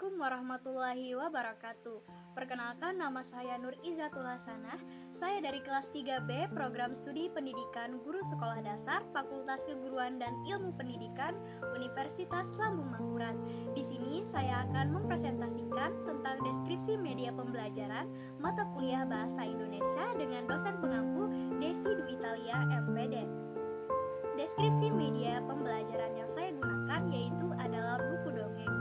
Assalamualaikum warahmatullahi wabarakatuh. Perkenalkan, nama saya Nur Izzatul Hasanah. Saya dari kelas 3B Program Studi Pendidikan Guru Sekolah Dasar Fakultas Keguruan dan Ilmu Pendidikan Universitas Lambung Mangkurat. Di sini saya akan mempresentasikan tentang deskripsi media pembelajaran mata kuliah Bahasa Indonesia dengan dosen pengampu Desi Dwi Thalia MPD. Deskripsi media pembelajaran yang saya gunakan yaitu adalah buku dongeng.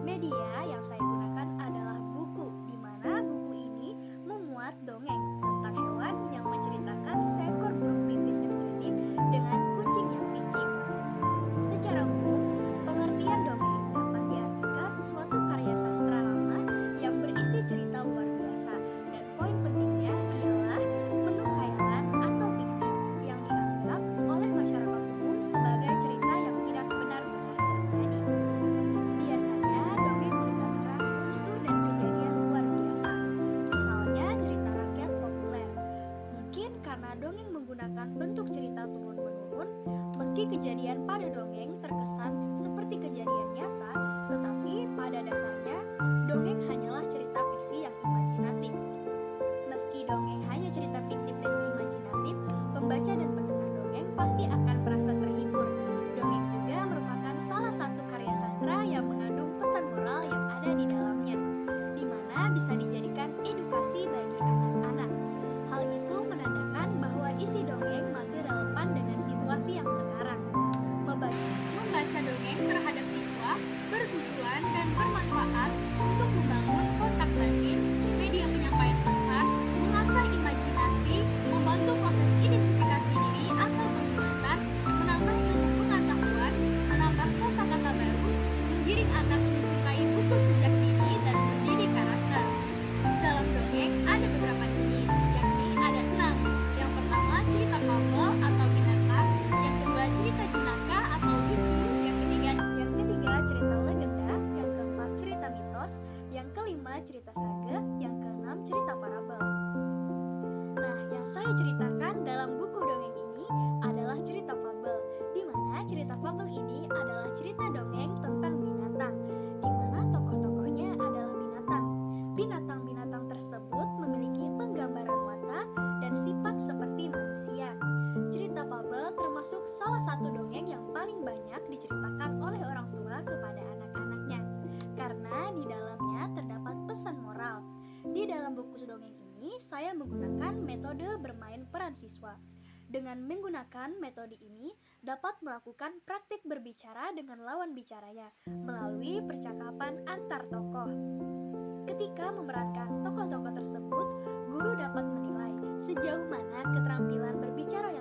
Media yang saya gunakan adalah buku, di mana buku ini memuat dongeng tentang hewan yang menceritakan seekor burung pipit yang cerdik dengan kucing yang licik. Secara umum, pengertian dongeng dapat diartikan suatu karya sastra lama yang berisi cerita luar biasa, dan poin pentingnya ialah penuh khayalan atau fiksi yang dianggap oleh masyarakat umum sebagai cerita yang tidak benar-benar terjadi. Biasanya dongeng melibatkan unsur dan kejadian luar biasa, misalnya cerita rakyat populer. Mungkin karena dongeng menggunakan bentuk cerita turun-menurun, meski kejadian pada dongeng terkesan seperti kejadian nyata, tetapi pada dasarnya dongeng hanyalah cerita fiksi yang imajinatif. Meski dongeng hanya cerita fiktif dan imajinatif, pembaca dan pendengar dongeng pasti akan merasa terhibur. Dongeng juga merupakan salah satu karya sastra yang mengandung pesan moral yang ada di dalamnya, di mana bisa dijadikan edukasi bagi anak-anak. Hal itu menandakan bahwa isi dongeng masih relevan dengan situasi yang sekarang. Membaca dongeng terhadap siswa bertujuan dan bermanfaat untuk membangun kontak batin, media penyampaian pesan, mengasah imajinasi, membantu proses identifikasi diri atau penglihatan, menambah ilmu pengetahuan, menambah kosakata baru, menggiring anak mencintai buku sejak dini, dan mendidik karakter. Dalam dongeng ada beberapa jenis, yakni ada 6. Yang pertama cerita fabel atau binatang, yang kedua cerita jenaka atau lucu, yang ketiga cerita legenda, yang keempat cerita mitos, yang kelima cerita sage, yang keenam cerita parabel. Nah, yang saya ceritakan dalam buku dongeng ini adalah cerita fabel, di mana cerita fabel ini adalah cerita dongeng tentang binatang, di mana tokoh-tokohnya adalah binatang. Binatang-binatang tersebut memiliki penggambaran watak dan sifat seperti manusia. Cerita fabel termasuk salah satu dongeng yang paling banyak diceritakan oleh orang tua kepada anak-anaknya, karena di dalamnya terdapat pesan moral. Di dalam buku dongeng ini, saya menggunakan metode bermain peran siswa. Dengan menggunakan metode ini, dapat melakukan praktik berbicara dengan lawan bicaranya melalui percakapan antar tokoh. Ketika memerankan tokoh-tokoh tersebut, guru dapat menilai sejauh mana keterampilan berbicara